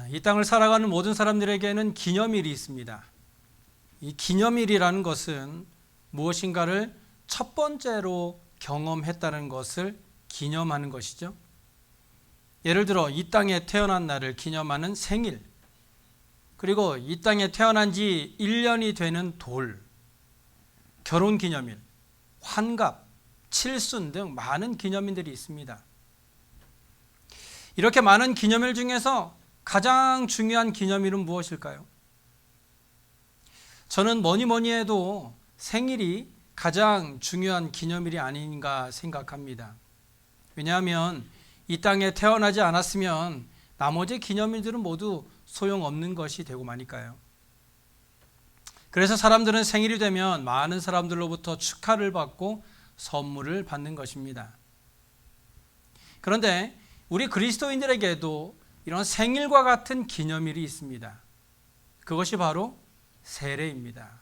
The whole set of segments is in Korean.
이 땅을 살아가는 모든 사람들에게는 기념일이 있습니다. 이 기념일이라는 것은 무엇인가를 첫 번째로 경험했다는 것을 기념하는 것이죠. 예를 들어 이 땅에 태어난 날을 기념하는 생일, 그리고 이 땅에 태어난 지 1년이 되는 돌, 결혼기념일, 환갑, 칠순 등 많은 기념일들이 있습니다. 이렇게 많은 기념일 중에서 가장 중요한 기념일은 무엇일까요? 저는 뭐니 해도 생일이 가장 중요한 기념일이 아닌가 생각합니다. 왜냐하면 이 땅에 태어나지 않았으면 나머지 기념일들은 모두 소용없는 것이 되고 마니까요. 그래서 사람들은 생일이 되면 많은 사람들로부터 축하를 받고 선물을 받는 것입니다. 그런데 우리 그리스도인들에게도 이런 생일과 같은 기념일이 있습니다. 그것이 바로 세례입니다.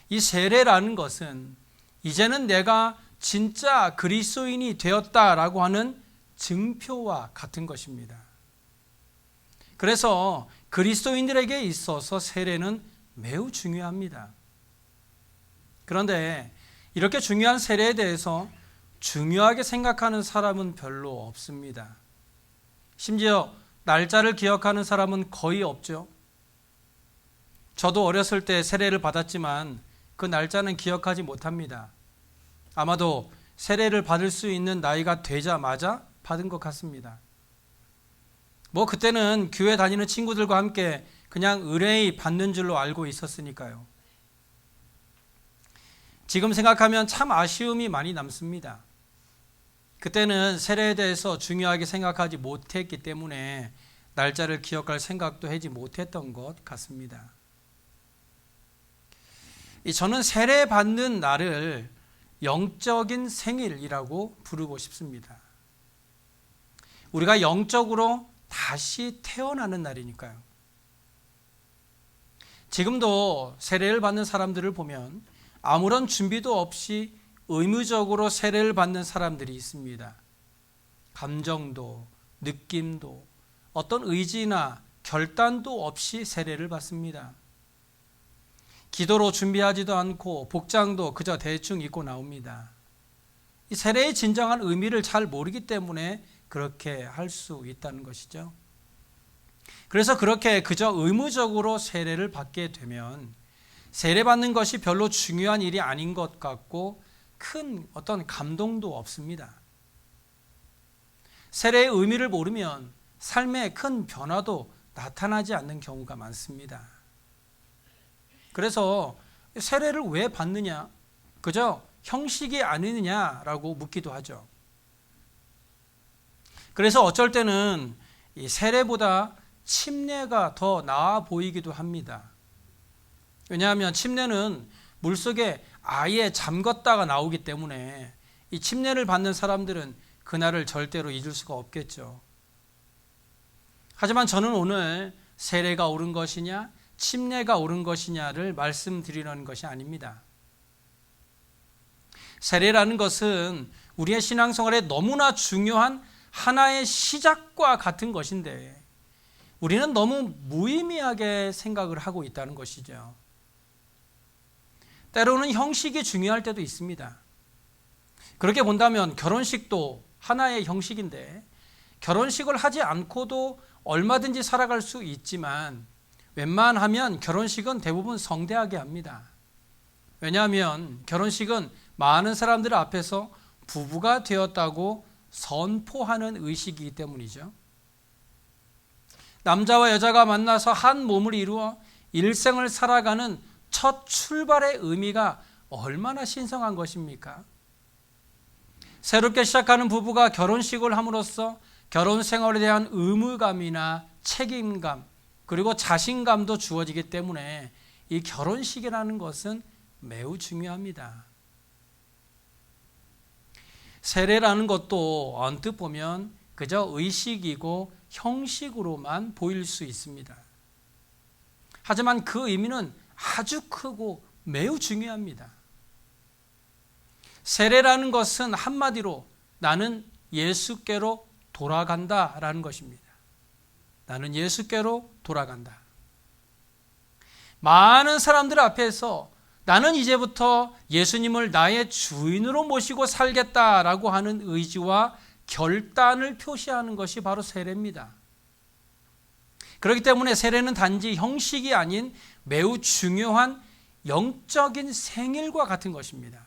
이 세례라는 것은 이제는 내가 진짜 그리스도인이 되었다라고 하는 증표와 같은 것입니다. 그래서 그리스도인들에게 있어서 세례는 매우 중요합니다. 그런데 이렇게 중요한 세례에 대해서 중요하게 생각하는 사람은 별로 없습니다. 심지어 날짜를 기억하는 사람은 거의 없죠. 저도 어렸을 때 세례를 받았지만 그 날짜는 기억하지 못합니다. 아마도 세례를 받을 수 있는 나이가 되자마자 받은 것 같습니다. 그때는 교회 다니는 친구들과 함께 그냥 의뢰의 받는 줄로 알고 있었으니까요. 지금 생각하면 참 아쉬움이 많이 남습니다. 그때는 세례에 대해서 중요하게 생각하지 못했기 때문에 날짜를 기억할 생각도 하지 못했던 것 같습니다. 저는 세례 받는 날을 영적인 생일이라고 부르고 싶습니다. 우리가 영적으로 다시 태어나는 날이니까요. 지금도 세례를 받는 사람들을 보면 아무런 준비도 없이 의무적으로 세례를 받는 사람들이 있습니다. 감정도, 느낌도, 어떤 의지나 결단도 없이 세례를 받습니다. 기도로 준비하지도 않고 복장도 그저 대충 입고 나옵니다. 이 세례의 진정한 의미를 잘 모르기 때문에 그렇게 할 수 있다는 것이죠. 그래서 그렇게 그저 의무적으로 세례를 받게 되면 세례받는 것이 별로 중요한 일이 아닌 것 같고 큰 어떤 감동도 없습니다. 세례의 의미를 모르면 삶에 큰 변화도 나타나지 않는 경우가 많습니다. 그래서 세례를 왜 받느냐? 그저 형식이 아니느냐라고 묻기도 하죠. 그래서 어쩔 때는 이 세례보다 침례가 더 나아 보이기도 합니다. 왜냐하면 침례는 물속에 아예 잠갔다가 나오기 때문에 이 침례를 받는 사람들은 그날을 절대로 잊을 수가 없겠죠. 하지만 저는 오늘 세례가 옳은 것이냐, 침례가 옳은 것이냐를 말씀드리려는 것이 아닙니다. 세례라는 것은 우리의 신앙생활에 너무나 중요한 하나의 시작과 같은 것인데 우리는 너무 무의미하게 생각을 하고 있다는 것이죠. 때로는 형식이 중요할 때도 있습니다. 그렇게 본다면 결혼식도 하나의 형식인데 결혼식을 하지 않고도 얼마든지 살아갈 수 있지만 웬만하면 결혼식은 대부분 성대하게 합니다. 왜냐하면 결혼식은 많은 사람들 앞에서 부부가 되었다고 선포하는 의식이기 때문이죠. 남자와 여자가 만나서 한 몸을 이루어 일생을 살아가는 첫 출발의 의미가 얼마나 신성한 것입니까? 새롭게 시작하는 부부가 결혼식을 함으로써 결혼 생활에 대한 의무감이나 책임감 그리고 자신감도 주어지기 때문에 이 결혼식이라는 것은 매우 중요합니다. 세례라는 것도 언뜻 보면 그저 의식이고 형식으로만 보일 수 있습니다. 하지만 그 의미는 아주 크고 매우 중요합니다. 세례라는 것은 한마디로 나는 예수께로 돌아간다라는 것입니다. 나는 예수께로 돌아간다. 많은 사람들 앞에서 나는 이제부터 예수님을 나의 주인으로 모시고 살겠다라고 하는 의지와 결단을 표시하는 것이 바로 세례입니다. 그렇기 때문에 세례는 단지 형식이 아닌 매우 중요한 영적인 생일과 같은 것입니다.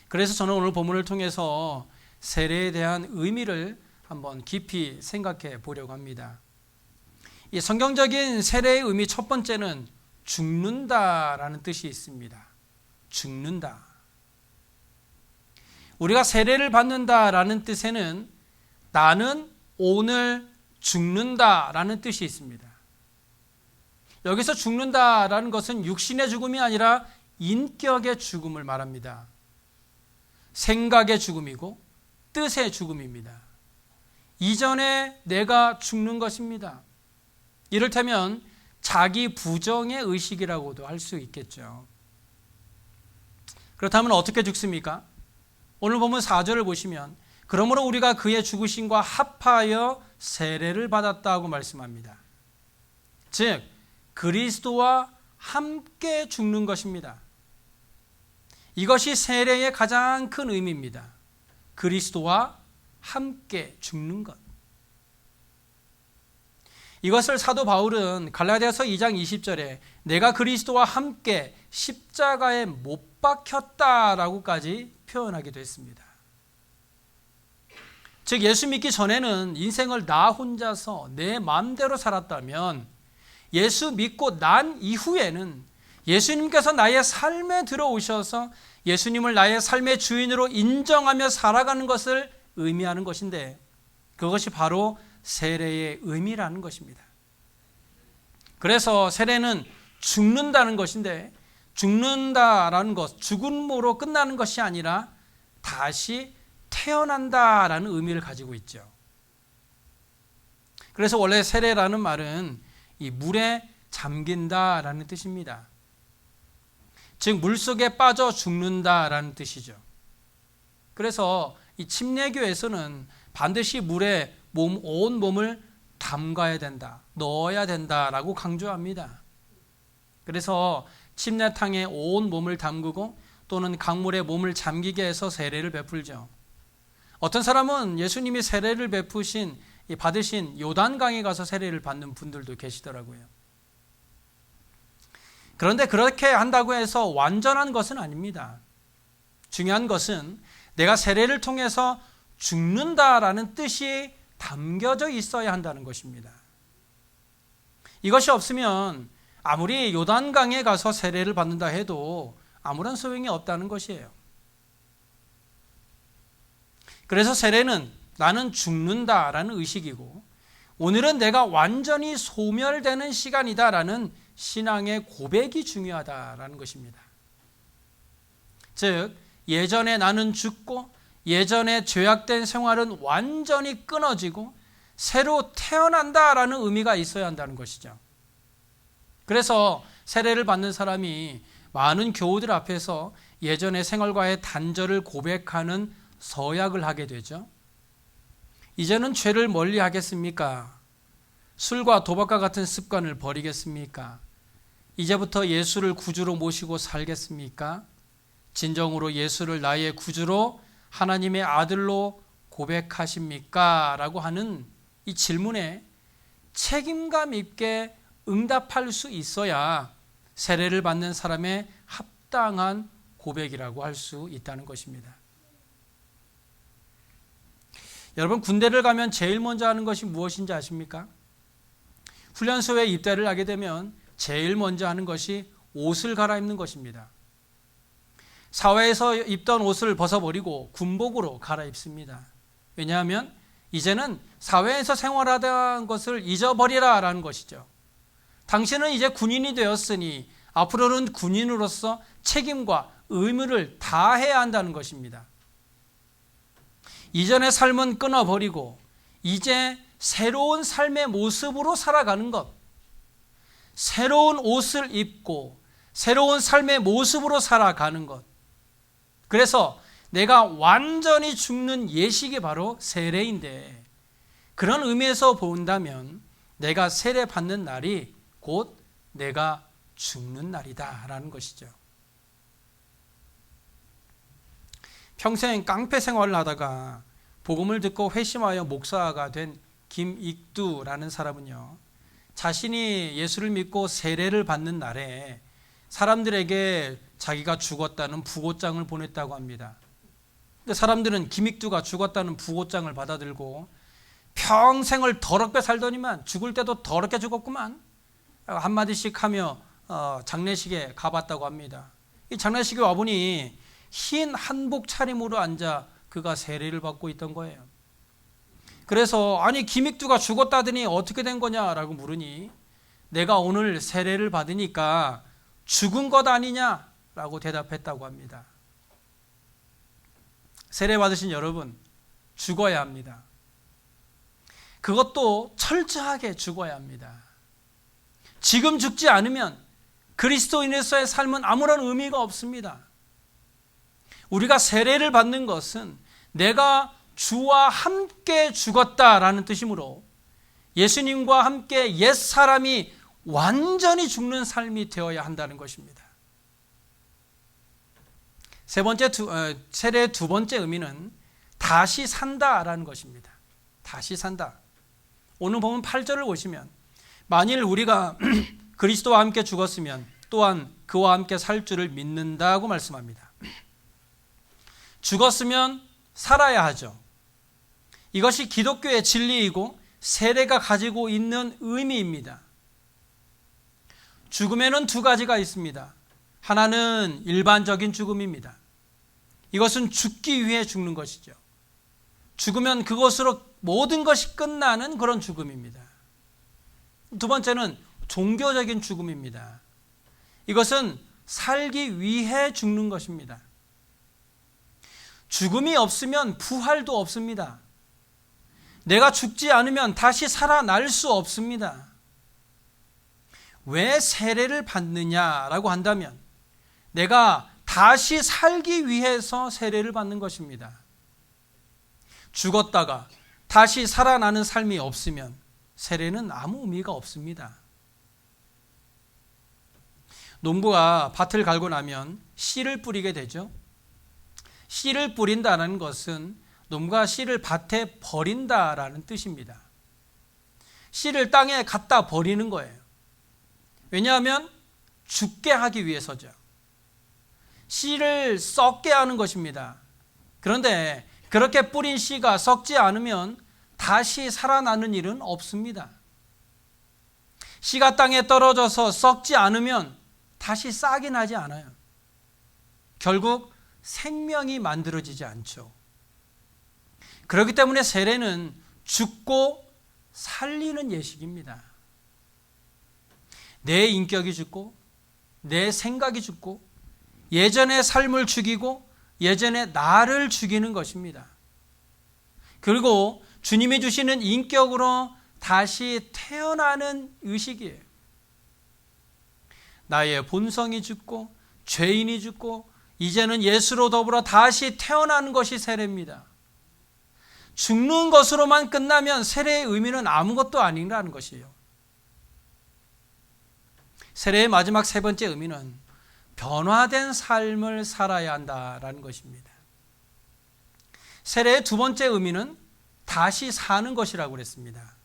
그래서 저는 오늘 본문을 통해서 세례에 대한 의미를 한번 깊이 생각해 보려고 합니다. 이 성경적인 세례의 의미 첫 번째는 죽는다라는 뜻이 있습니다. 죽는다. 우리가 세례를 받는다라는 뜻에는 나는 오늘 죽는다라는 뜻이 있습니다. 여기서 죽는다라는 것은 육신의 죽음이 아니라 인격의 죽음을 말합니다. 생각의 죽음이고 뜻의 죽음입니다. 이전에 내가 죽는 것입니다. 이를테면 자기 부정의 의식이라고도 할 수 있겠죠. 그렇다면 어떻게 죽습니까? 오늘 보면 4절을 보시면 그러므로 우리가 그의 죽으심과 합하여 세례를 받았다고 말씀합니다. 즉 그리스도와 함께 죽는 것입니다. 이것이 세례의 가장 큰 의미입니다. 그리스도와 함께 죽는 것. 이것을 사도 바울은 갈라디아서 2장 20절에 내가 그리스도와 함께 십자가에 못 박혔다라고까지 표현하기도 했습니다. 즉 예수 믿기 전에는 인생을 나 혼자서 내 마음대로 살았다면 예수 믿고 난 이후에는 예수님께서 나의 삶에 들어오셔서 예수님을 나의 삶의 주인으로 인정하며 살아가는 것을 의미하는 것인데 그것이 바로 세례의 의미라는 것입니다. 그래서 세례는 죽는다는 것인데 죽는다라는 것, 죽음으로 끝나는 것이 아니라 다시 태어난다라는 의미를 가지고 있죠. 그래서 원래 세례라는 말은 이 물에 잠긴다라는 뜻입니다. 즉 물속에 빠져 죽는다라는 뜻이죠. 그래서 이 침례교에서는 반드시 물에 온 몸을 담가야 된다, 넣어야 된다라고 강조합니다. 그래서 침례탕에 온 몸을 담그고 또는 강물에 몸을 잠기게 해서 세례를 베풀죠. 어떤 사람은 예수님이 세례를 받으신 요단강에 가서 세례를 받는 분들도 계시더라고요. 그런데 그렇게 한다고 해서 완전한 것은 아닙니다. 중요한 것은 내가 세례를 통해서 죽는다라는 뜻이 담겨져 있어야 한다는 것입니다. 이것이 없으면 아무리 요단강에 가서 세례를 받는다 해도 아무런 소용이 없다는 것이에요. 그래서 세례는 나는 죽는다라는 의식이고 오늘은 내가 완전히 소멸되는 시간이다라는 신앙의 고백이 중요하다라는 것입니다. 즉 예전에 나는 죽고 예전에 죄악된 생활은 완전히 끊어지고 새로 태어난다라는 의미가 있어야 한다는 것이죠. 그래서 세례를 받는 사람이 많은 교우들 앞에서 예전의 생활과의 단절을 고백하는 서약을 하게 되죠. 이제는 죄를 멀리 하겠습니까? 술과 도박과 같은 습관을 버리겠습니까? 이제부터 예수를 구주로 모시고 살겠습니까? 진정으로 예수를 나의 구주로 하나님의 아들로 고백하십니까? 라고 하는 이 질문에 책임감 있게 응답할 수 있어야 세례를 받는 사람의 합당한 고백이라고 할 수 있다는 것입니다. 여러분 군대를 가면 제일 먼저 하는 것이 무엇인지 아십니까? 훈련소에 입대를 하게 되면 제일 먼저 하는 것이 옷을 갈아입는 것입니다. 사회에서 입던 옷을 벗어버리고 군복으로 갈아입습니다. 왜냐하면 이제는 사회에서 생활하던 것을 잊어버리라라는 것이죠. 당신은 이제 군인이 되었으니 앞으로는 군인으로서 책임과 의무를 다해야 한다는 것입니다. 이전의 삶은 끊어버리고 이제 새로운 삶의 모습으로 살아가는 것, 새로운 옷을 입고 새로운 삶의 모습으로 살아가는 것. 그래서 내가 완전히 죽는 예식이 바로 세례인데 그런 의미에서 본다면 내가 세례 받는 날이 곧 내가 죽는 날이다라는 것이죠. 평생 깡패 생활을 하다가 복음을 듣고 회심하여 목사가 된 김익두라는 사람은요, 자신이 예수를 믿고 세례를 받는 날에 사람들에게 자기가 죽었다는 부고장을 보냈다고 합니다. 사람들은 김익두가 죽었다는 부고장을 받아들고 평생을 더럽게 살더니만 죽을 때도 더럽게 죽었구만 한마디씩 하며 장례식에 가봤다고 합니다. 이 장례식에 와보니 흰 한복 차림으로 앉아 그가 세례를 받고 있던 거예요. 그래서 아니 김익두가 죽었다더니 어떻게 된 거냐라고 물으니 내가 오늘 세례를 받으니까 죽은 것 아니냐라고 대답했다고 합니다. 세례 받으신 여러분, 죽어야 합니다. 그것도 철저하게 죽어야 합니다. 지금 죽지 않으면 그리스도인으로서의 삶은 아무런 의미가 없습니다. 우리가 세례를 받는 것은 내가 주와 함께 죽었다라는 뜻이므로 예수님과 함께 옛사람이 완전히 죽는 삶이 되어야 한다는 것입니다. 세례의 두 번째 의미는 다시 산다라는 것입니다. 다시 산다. 오늘 보면 8절을 보시면 만일 우리가 그리스도와 함께 죽었으면 또한 그와 함께 살 줄을 믿는다고 말씀합니다. 죽었으면 살아야 하죠. 이것이 기독교의 진리이고 세례가 가지고 있는 의미입니다. 죽음에는 두 가지가 있습니다. 하나는 일반적인 죽음입니다. 이것은 죽기 위해 죽는 것이죠. 죽으면 그것으로 모든 것이 끝나는 그런 죽음입니다. 두 번째는 종교적인 죽음입니다. 이것은 살기 위해 죽는 것입니다. 죽음이 없으면 부활도 없습니다. 내가 죽지 않으면 다시 살아날 수 없습니다. 왜 세례를 받느냐라고 한다면 내가 다시 살기 위해서 세례를 받는 것입니다. 죽었다가 다시 살아나는 삶이 없으면 세례는 아무 의미가 없습니다. 농부가 밭을 갈고 나면 씨를 뿌리게 되죠. 씨를 뿌린다는 것은 농부가 씨를 밭에 버린다라는 뜻입니다. 씨를 땅에 갖다 버리는 거예요. 왜냐하면 죽게 하기 위해서죠. 씨를 썩게 하는 것입니다. 그런데 그렇게 뿌린 씨가 썩지 않으면 다시 살아나는 일은 없습니다. 씨가 땅에 떨어져서 썩지 않으면 다시 싹이 나지 않아요. 결국 생명이 만들어지지 않죠. 그렇기 때문에 세례는 죽고 살리는 예식입니다. 내 인격이 죽고 내 생각이 죽고 예전의 삶을 죽이고 예전의 나를 죽이는 것입니다. 그리고 주님이 주시는 인격으로 다시 태어나는 의식이에요. 나의 본성이 죽고 죄인이 죽고 이제는 예수로 더불어 다시 태어나는 것이 세례입니다. 죽는 것으로만 끝나면 세례의 의미는 아무것도 아니라는 것이에요. 세례의 마지막 세 번째 의미는 변화된 삶을 살아야 한다라는 것입니다. 세례의 두 번째 의미는 다시 사는 것이라고 그랬습니다.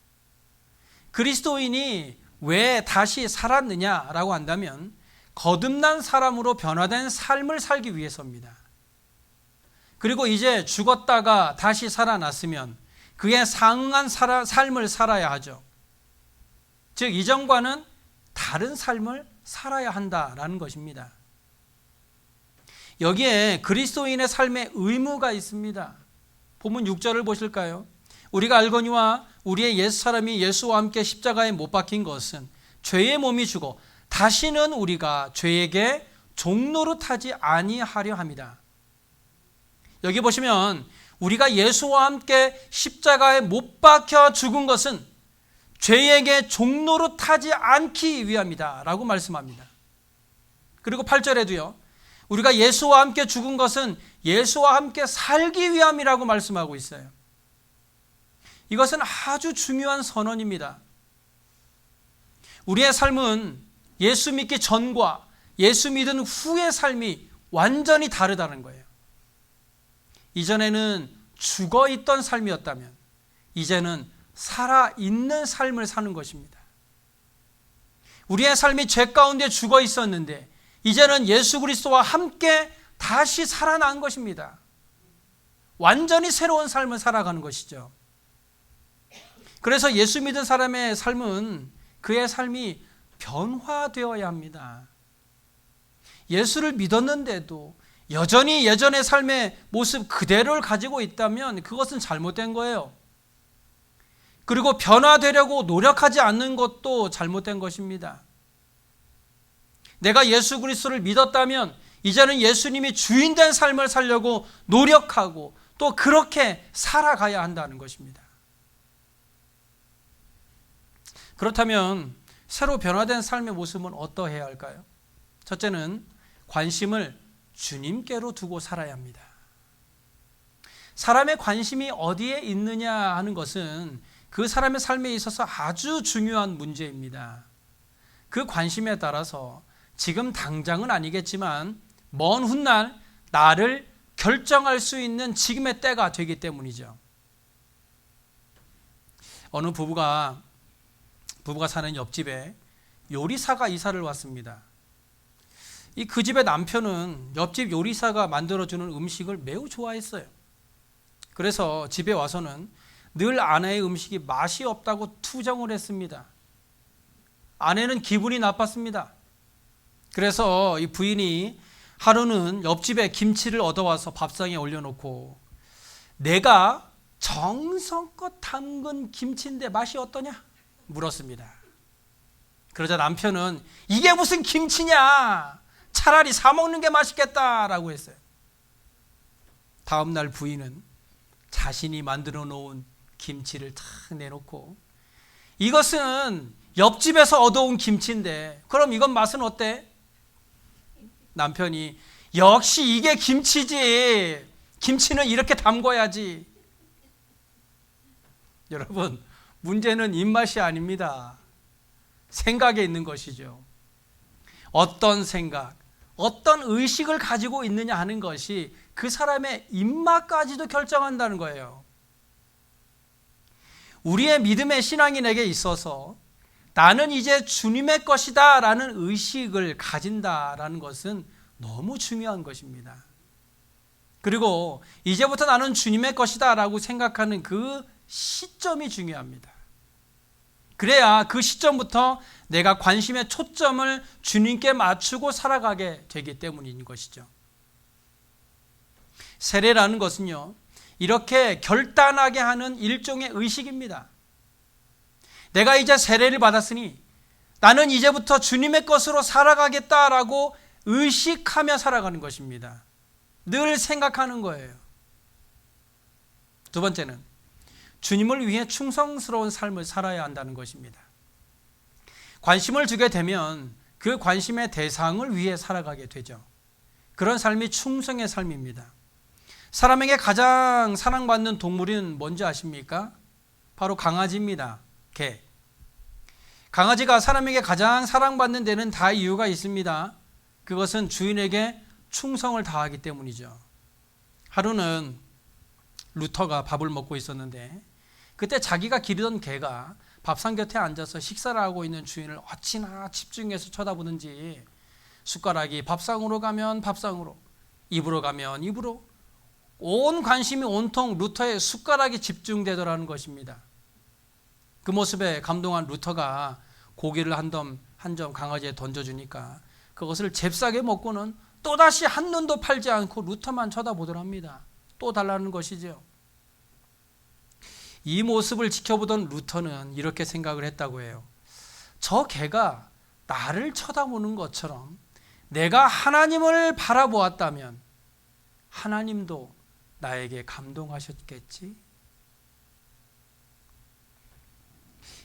그리스도인이 왜 다시 살았느냐라고 한다면 거듭난 사람으로 변화된 삶을 살기 위해서입니다. 그리고 이제 죽었다가 다시 살아났으면 그에 상응한 삶을 살아야 하죠. 즉 이전과는 다른 삶을 살아야 한다라는 것입니다. 여기에 그리스도인의 삶의 의무가 있습니다. 본문 6절을 보실까요? 우리가 알거니와 우리의 옛사람이 예수와 함께 십자가에 못 박힌 것은 죄의 몸이 주고 다시는 우리가 죄에게 종노릇하지 아니하려 합니다. 여기 보시면 우리가 예수와 함께 십자가에 못 박혀 죽은 것은 죄에게 종노릇하지 않기 위함이다 라고 말씀합니다. 그리고 8절에도요. 우리가 예수와 함께 죽은 것은 예수와 함께 살기 위함이라고 말씀하고 있어요. 이것은 아주 중요한 선언입니다. 우리의 삶은 예수 믿기 전과 예수 믿은 후의 삶이 완전히 다르다는 거예요. 이전에는 죽어 있던 삶이었다면 이제는 살아있는 삶을 사는 것입니다. 우리의 삶이 죄 가운데 죽어 있었는데 이제는 예수 그리스도와 함께 다시 살아난 것입니다. 완전히 새로운 삶을 살아가는 것이죠. 그래서 예수 믿은 사람의 삶은 그의 삶이 변화되어야 합니다. 예수를 믿었는데도 여전히 예전의 삶의 모습 그대로를 가지고 있다면 그것은 잘못된 거예요. 그리고 변화되려고 노력하지 않는 것도 잘못된 것입니다. 내가 예수 그리스도를 믿었다면 이제는 예수님이 주인된 삶을 살려고 노력하고 또 그렇게 살아가야 한다는 것입니다. 그렇다면 새로 변화된 삶의 모습은 어떠해야 할까요? 첫째는 관심을 주님께로 두고 살아야 합니다. 사람의 관심이 어디에 있느냐 하는 것은 그 사람의 삶에 있어서 아주 중요한 문제입니다. 그 관심에 따라서 지금 당장은 아니겠지만 먼 훗날 나를 결정할 수 있는 지금의 때가 되기 때문이죠. 어느 부부가 사는 옆집에 요리사가 이사를 왔습니다. 그 집의 남편은 옆집 요리사가 만들어주는 음식을 매우 좋아했어요. 그래서 집에 와서는 늘 아내의 음식이 맛이 없다고 투정을 했습니다. 아내는 기분이 나빴습니다. 그래서 이 부인이 하루는 옆집에 김치를 얻어와서 밥상에 올려놓고 내가 정성껏 담근 김치인데 맛이 어떠냐? 물었습니다. 그러자 남편은 이게 무슨 김치냐? 차라리 사 먹는 게 맛있겠다라고 했어요. 다음 날 부인은 자신이 만들어 놓은 김치를 탁 내놓고 이것은 옆집에서 얻어온 김치인데 그럼 이건 맛은 어때? 남편이 역시 이게 김치지. 김치는 이렇게 담궈야지. 여러분, 문제는 입맛이 아닙니다. 생각에 있는 것이죠. 어떤 생각, 어떤 의식을 가지고 있느냐 하는 것이 그 사람의 입맛까지도 결정한다는 거예요. 우리의 믿음의 신앙인에게 있어서 나는 이제 주님의 것이다 라는 의식을 가진다라는 것은 너무 중요한 것입니다. 그리고 이제부터 나는 주님의 것이다 라고 생각하는 그 시점이 중요합니다. 그래야 그 시점부터 내가 관심의 초점을 주님께 맞추고 살아가게 되기 때문인 것이죠. 세례라는 것은요, 이렇게 결단하게 하는 일종의 의식입니다. 내가 이제 세례를 받았으니 나는 이제부터 주님의 것으로 살아가겠다라고 의식하며 살아가는 것입니다. 늘 생각하는 거예요. 두 번째는 주님을 위해 충성스러운 삶을 살아야 한다는 것입니다. 관심을 주게 되면 그 관심의 대상을 위해 살아가게 되죠. 그런 삶이 충성의 삶입니다. 사람에게 가장 사랑받는 동물은 뭔지 아십니까? 바로 강아지입니다. 개. 강아지가 사람에게 가장 사랑받는 데는 다 이유가 있습니다. 그것은 주인에게 충성을 다하기 때문이죠. 하루는 루터가 밥을 먹고 있었는데 그때 자기가 기르던 개가 밥상 곁에 앉아서 식사를 하고 있는 주인을 어찌나 집중해서 쳐다보는지 숟가락이 밥상으로 가면 밥상으로, 입으로 가면 입으로, 온 관심이 온통 루터의 숟가락에 집중되더라는 것입니다. 그 모습에 감동한 루터가 고기를 한 점 강아지에 던져주니까 그것을 잽싸게 먹고는 또다시 한눈도 팔지 않고 루터만 쳐다보더랍니다. 또 달라는 것이죠. 이 모습을 지켜보던 루터는 이렇게 생각을 했다고 해요. 저 개가 나를 쳐다보는 것처럼 내가 하나님을 바라보았다면 하나님도 나에게 감동하셨겠지?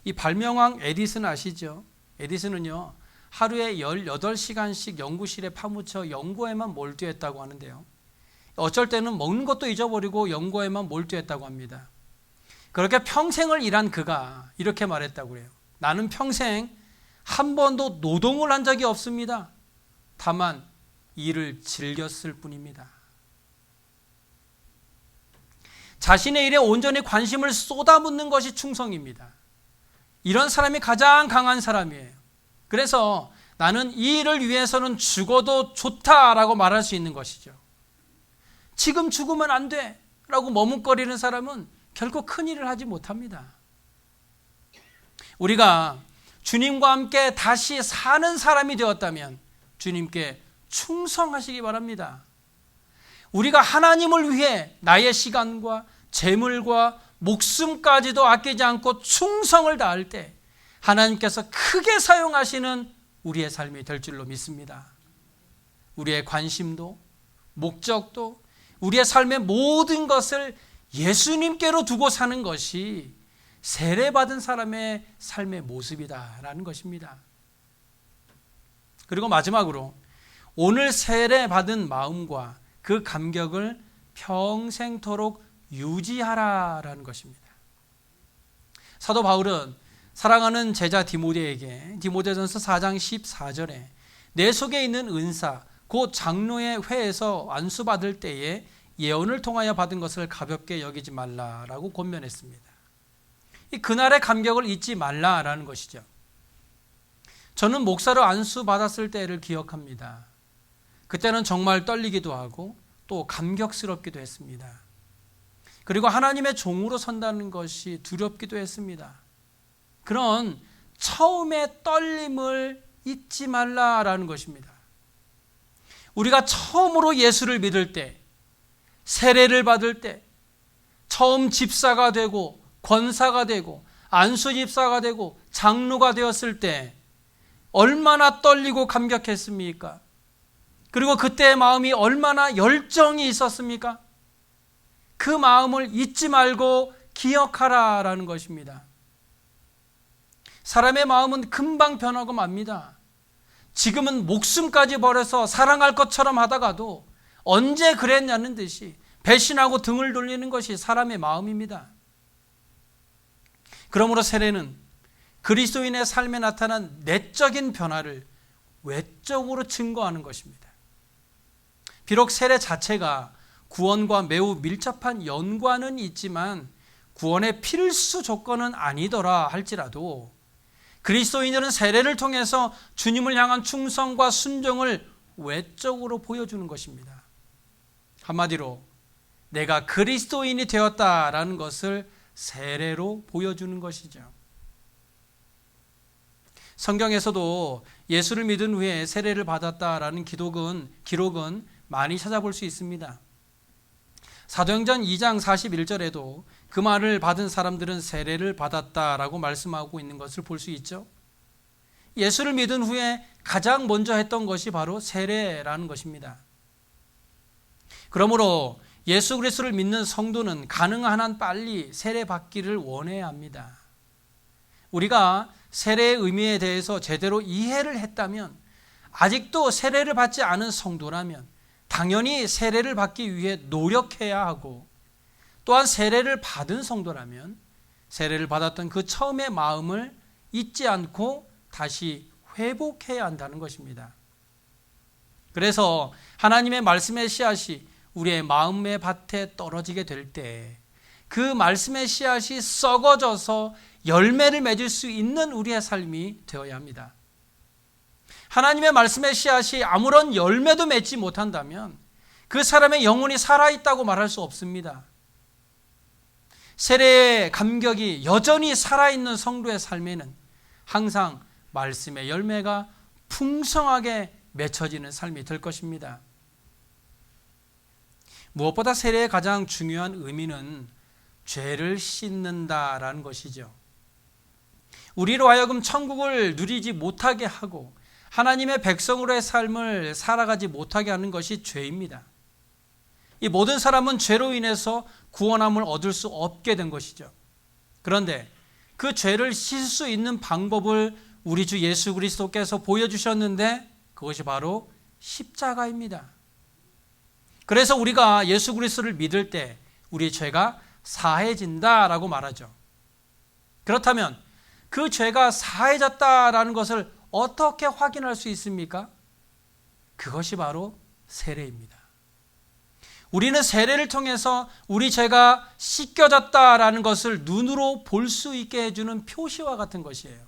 이 발명왕 에디슨 아시죠? 에디슨은요, 하루에 18시간씩 연구실에 파묻혀 연구에만 몰두했다고 하는데요. 어쩔 때는 먹는 것도 잊어버리고 연구에만 몰두했다고 합니다. 그렇게 평생을 일한 그가 이렇게 말했다고 그래요. 나는 평생 한 번도 노동을 한 적이 없습니다. 다만 일을 즐겼을 뿐입니다. 자신의 일에 온전히 관심을 쏟아붓는 것이 충성입니다. 이런 사람이 가장 강한 사람이에요. 그래서 나는 이 일을 위해서는 죽어도 좋다라고 말할 수 있는 것이죠. 지금 죽으면 안 돼 라고 머뭇거리는 사람은 결코 큰 일을 하지 못합니다. 우리가 주님과 함께 다시 사는 사람이 되었다면 주님께 충성하시기 바랍니다. 우리가 하나님을 위해 나의 시간과 재물과 목숨까지도 아끼지 않고 충성을 다할 때 하나님께서 크게 사용하시는 우리의 삶이 될 줄로 믿습니다. 우리의 관심도 목적도 우리의 삶의 모든 것을 예수님께로 두고 사는 것이 세례받은 사람의 삶의 모습이다라는 것입니다. 그리고 마지막으로 오늘 세례받은 마음과 그 감격을 평생토록 유지하라라는 것입니다. 사도 바울은 사랑하는 제자 디모데에게 디모데전서 4장 14절에 내 속에 있는 은사 곧 장로의 회에서 안수받을 때에 예언을 통하여 받은 것을 가볍게 여기지 말라라고 권면했습니다. 이 그날의 감격을 잊지 말라라는 것이죠. 저는 목사로 안수받았을 때를 기억합니다. 그때는 정말 떨리기도 하고 또 감격스럽기도 했습니다. 그리고 하나님의 종으로 선다는 것이 두렵기도 했습니다. 그런 처음의 떨림을 잊지 말라라는 것입니다. 우리가 처음으로 예수를 믿을 때, 세례를 받을 때, 처음 집사가 되고 권사가 되고 안수집사가 되고 장로가 되었을 때 얼마나 떨리고 감격했습니까? 그리고 그때의 마음이 얼마나 열정이 있었습니까? 그 마음을 잊지 말고 기억하라라는 것입니다. 사람의 마음은 금방 변하고 맙니다. 지금은 목숨까지 버려서 사랑할 것처럼 하다가도 언제 그랬냐는 듯이 배신하고 등을 돌리는 것이 사람의 마음입니다. 그러므로 세례는 그리스도인의 삶에 나타난 내적인 변화를 외적으로 증거하는 것입니다. 비록 세례 자체가 구원과 매우 밀접한 연관은 있지만 구원의 필수 조건은 아니더라 할지라도 그리스도인들은 세례를 통해서 주님을 향한 충성과 순종을 외적으로 보여주는 것입니다. 한마디로 내가 그리스도인이 되었다라는 것을 세례로 보여주는 것이죠. 성경에서도 예수를 믿은 후에 세례를 받았다라는 기록은 많이 찾아볼 수 있습니다. 사도행전 2장 41절에도 그 말을 받은 사람들은 세례를 받았다라고 말씀하고 있는 것을 볼 수 있죠. 예수를 믿은 후에 가장 먼저 했던 것이 바로 세례라는 것입니다. 그러므로 예수 그리스도를 믿는 성도는 가능한 한 빨리 세례 받기를 원해야 합니다. 우리가 세례의 의미에 대해서 제대로 이해를 했다면 아직도 세례를 받지 않은 성도라면 당연히 세례를 받기 위해 노력해야 하고 또한 세례를 받은 성도라면 세례를 받았던 그 처음의 마음을 잊지 않고 다시 회복해야 한다는 것입니다. 그래서 하나님의 말씀의 씨앗이 우리의 마음의 밭에 떨어지게 될 때 그 말씀의 씨앗이 썩어져서 열매를 맺을 수 있는 우리의 삶이 되어야 합니다. 하나님의 말씀의 씨앗이 아무런 열매도 맺지 못한다면 그 사람의 영혼이 살아있다고 말할 수 없습니다. 세례의 감격이 여전히 살아있는 성도의 삶에는 항상 말씀의 열매가 풍성하게 맺혀지는 삶이 될 것입니다. 무엇보다 세례의 가장 중요한 의미는 죄를 씻는다라는 것이죠. 우리로 하여금 천국을 누리지 못하게 하고 하나님의 백성으로의 삶을 살아가지 못하게 하는 것이 죄입니다. 이 모든 사람은 죄로 인해서 구원함을 얻을 수 없게 된 것이죠. 그런데 그 죄를 씻을 수 있는 방법을 우리 주 예수 그리스도께서 보여주셨는데 그것이 바로 십자가입니다. 그래서 우리가 예수 그리스도를 믿을 때 우리 죄가 사해진다라고 말하죠. 그렇다면 그 죄가 사해졌다라는 것을 어떻게 확인할 수 있습니까? 그것이 바로 세례입니다. 우리는 세례를 통해서 우리 죄가 씻겨졌다라는 것을 눈으로 볼 수 있게 해주는 표시와 같은 것이에요.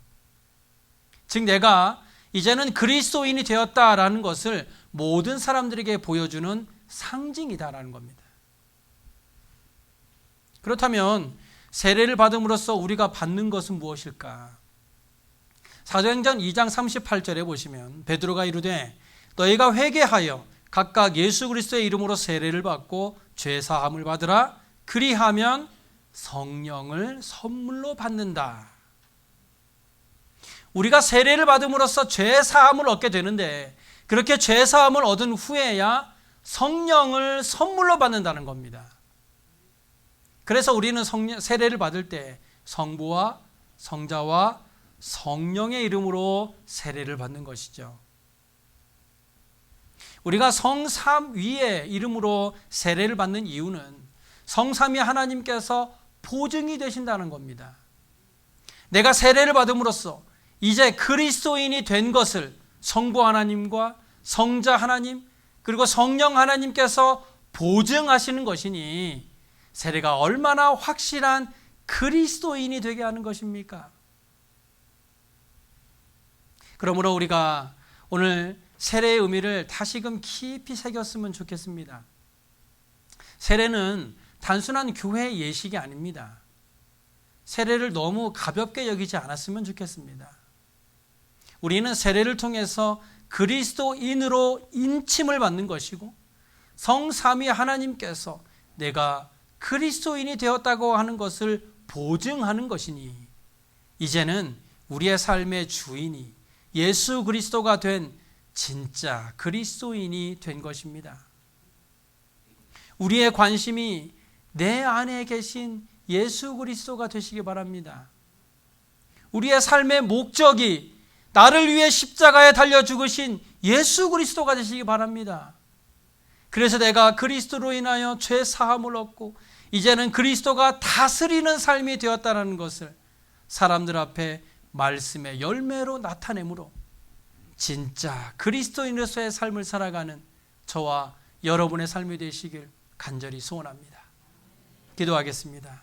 즉 내가 이제는 그리스도인이 되었다라는 것을 모든 사람들에게 보여주는 상징이다라는 겁니다. 그렇다면 세례를 받음으로써 우리가 받는 것은 무엇일까? 사도행전 2장 38절에 보시면 베드로가 이르되 너희가 회개하여 각각 예수 그리스도의 이름으로 세례를 받고 죄 사함을 받으라. 그리하면 성령을 선물로 받는다. 우리가 세례를 받음으로써 죄 사함을 얻게 되는데 그렇게 죄 사함을 얻은 후에야 성령을 선물로 받는다는 겁니다. 그래서 우리는 세례를 받을 때 성부와 성자와 성령의 이름으로 세례를 받는 것이죠. 우리가 성삼위의 이름으로 세례를 받는 이유는 성삼위 하나님께서 보증이 되신다는 겁니다. 내가 세례를 받음으로써 이제 그리스도인이 된 것을 성부 하나님과 성자 하나님 그리고 성령 하나님께서 보증하시는 것이니 세례가 얼마나 확실한 그리스도인이 되게 하는 것입니까? 그러므로 우리가 오늘 세례의 의미를 다시금 깊이 새겼으면 좋겠습니다. 세례는 단순한 교회 예식이 아닙니다. 세례를 너무 가볍게 여기지 않았으면 좋겠습니다. 우리는 세례를 통해서 그리스도인으로 인침을 받는 것이고 성삼위 하나님께서 내가 그리스도인이 되었다고 하는 것을 보증하는 것이니 이제는 우리의 삶의 주인이 예수 그리스도가 된 진짜 그리스도인이 된 것입니다. 우리의 관심이 내 안에 계신 예수 그리스도가 되시기 바랍니다. 우리의 삶의 목적이 나를 위해 십자가에 달려 죽으신 예수 그리스도가 되시기 바랍니다. 그래서 내가 그리스도로 인하여 죄 사함을 얻고 이제는 그리스도가 다스리는 삶이 되었다는 것을 사람들 앞에 말씀의 열매로 나타내므로 진짜 그리스도인으로서의 삶을 살아가는 저와 여러분의 삶이 되시길 간절히 소원합니다. 기도하겠습니다.